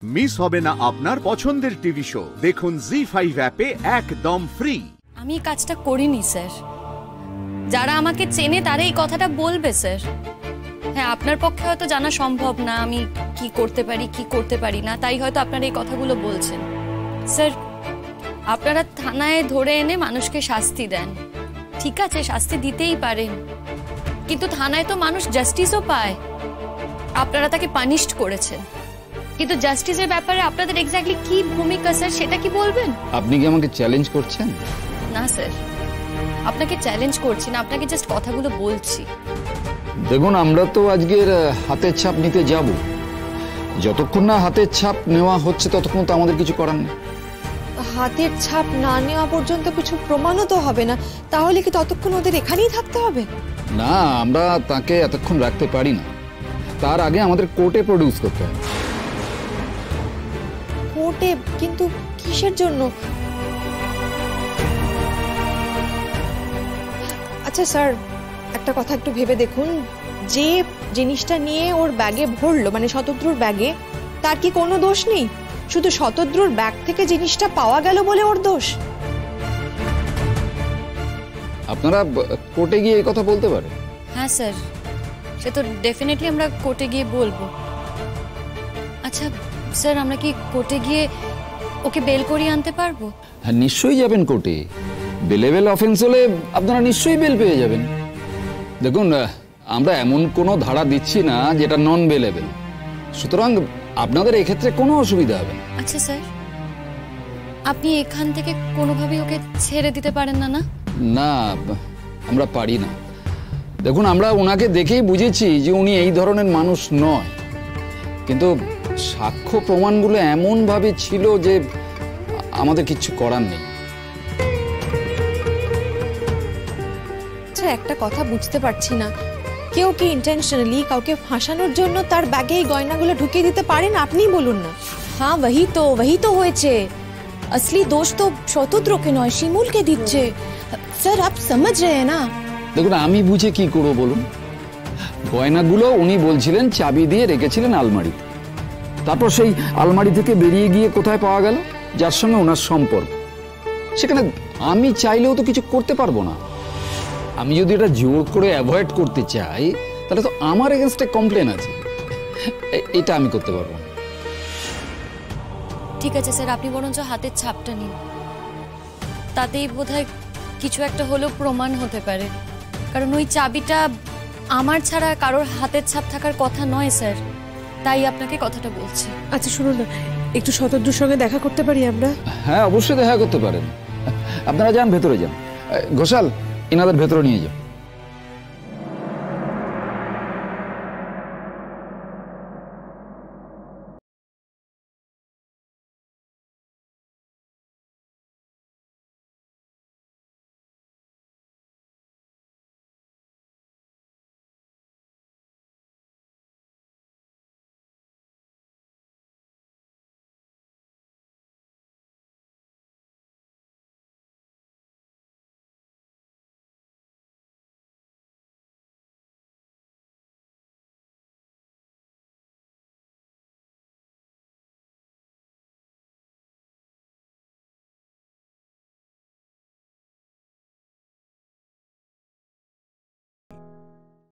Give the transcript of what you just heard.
Miss হবে না আপনার পছন্দের টিভি শো। দেখুন জি5 অ্যাপে একদম ফ্রি। আমি কাজটা করিনি স্যার, যারা আমাকে চেনে তারা এই কথাটা বলবে স্যার। হ্যাঁ, আপনার পক্ষে হয়তো জানা সম্ভব না আমি কি করতে পারি কি করতে পারি না, তাই হয়তো আপনারা এই কথাগুলো বলছেন। স্যার, আপনারা থানায় ধরে এনে মানুষকে শাস্তি দেন, ঠিক আছে শাস্তি দিতেই পারেন, কিন্তু থানায় তো মানুষ জাস্টিসও পায়। আপনারা তাকে পানিশড করেছেন, কিন্তু জাস্টিসের ব্যাপারে আপনাদের এক্স্যাক্টলি কি ভূমিকা স্যার সেটা কি বলবেন? আপনি কি আমাকে চ্যালেঞ্জ করছেন? না স্যার, আপনাকে চ্যালেঞ্জ করছি না, আপনাকে জাস্ট কথাগুলো বলছি। দেখুন, আমরা তো আজকের হাতের ছাপ নিতে যাব, যতক্ষণ না হাতের ছাপ নেওয়া হচ্ছে ততক্ষণ তো আমাদের কিছু করার নেই। হাতের ছাপ না নেওয়া পর্যন্ত কিছু প্রমাণও তো হবে না, তাহলে কি ততক্ষণ ওদের এখানেই থাকতে হবে? না, আমরা তাকে এতক্ষণ রাখতে পারি না, তার আগে আমাদের কোর্টে প্রডিউস করতে হবে। কোর্টে? কিন্তু কিসের জন্য? আচ্ছা স্যার, একটা কথা একটু ভেবে দেখুন, যে জিনিসটা নিয়ে ওর ব্যাগে ভরলো, মানে শতদ্রুর ব্যাগে, তার কি কোনো দোষ নেই? শুধু শতদ্রুর ব্যাগ থেকে জিনিসটা পাওয়া গেল বলে ওর দোষ? আপনারা কোর্টে গিয়ে এই কথা বলতে পারেন? হ্যাঁ স্যার, সে তো ডেফিনেটলি আমরা কোর্টে গিয়ে বলবো। আচ্ছা স্যার, আমরা কি কোর্টে গিয়ে ওকে বেল করিয়ে আনতে পারবো? হ্যাঁ, নিশ্চয়ই যাবেন কোর্টে। বেলেবেল অফেন্স হলে আপনারা নিশ্চয়ই বেল পেয়ে যাবেন। দেখুন, আমরা এমন কোনো ধারা দিচ্ছি না যেটা নন বেলেবেল, সুতরাং আপনাদের এক্ষেত্রে কোনো অসুবিধা হবে না। আচ্ছা স্যার, আপনি এখান থেকে কোনোভাবেই ওকে ছেড়ে দিতে পারেন না? না, আমরা পারি না। দেখুন, আমরা ওনাকে দেখেই বুঝেছি যে উনি এই ধরনের মানুষ নয়, কিন্তু সাক্ষ্য প্রমাণগুলো এমনভাবে ছিল যে আমাদের কিচ্ছু করার নেই। আচ্ছা, একটা কথা বুঝতে পারছি না, কেউ কি ইন্টেনশনালি কাউকে ফাঁসানোর জন্য তার ব্যাগে এই গয়নাগুলো ঢুকিয়ে দিতে পারেন? আপনিই বলুন না। হ্যাঁ, वही तो হয়েছে। असली दोष तो শতদ্রকে নয়, শিমুলকে দিচ্ছে। স্যার, আপ समझ रहे हैं ना? দেখুন, আমি বুঝে কি করব বলুন? গয়নাগুলো উনি বলছিলেন চাবি দিয়ে রেখেছিলেন আলমারিতে, তারপর সেই আলমারি থেকে বেরিয়ে গিয়ে কোথায় পাওয়া গেল? যার সঙ্গে ওনার সম্পর্ক, সেখানে আমি চাইলেও তো কিছু করতে পারবো না। আমি যদি এটা জোর করে অ্যাভয়েড করতে চাই তাহলে তো আমার এগেনস্টে কমপ্লেন আছে, এটা আমি করতে পারবো না। ঠিক আছে স্যার, আপনি বরঞ্চ হাতের ছাপটা নিন, তাতেই বোধহয় কিছু একটা হলেও প্রমাণ হতে পারে। কারণ ওই চাবিটা আমার ছাড়া কারোর হাতের ছাপ থাকার কথা নয় স্যার, তাই আপনাকে কথাটা বলছি। আচ্ছা শুনুন না, একটু শতদ্রুর সঙ্গে দেখা করতে পারি আমরা? হ্যাঁ, অবশ্যই দেখা করতে পারেন। আপনারা যান, ভেতরে যান। ঘোষাল, এনাদের ভেতরে নিয়ে যাও।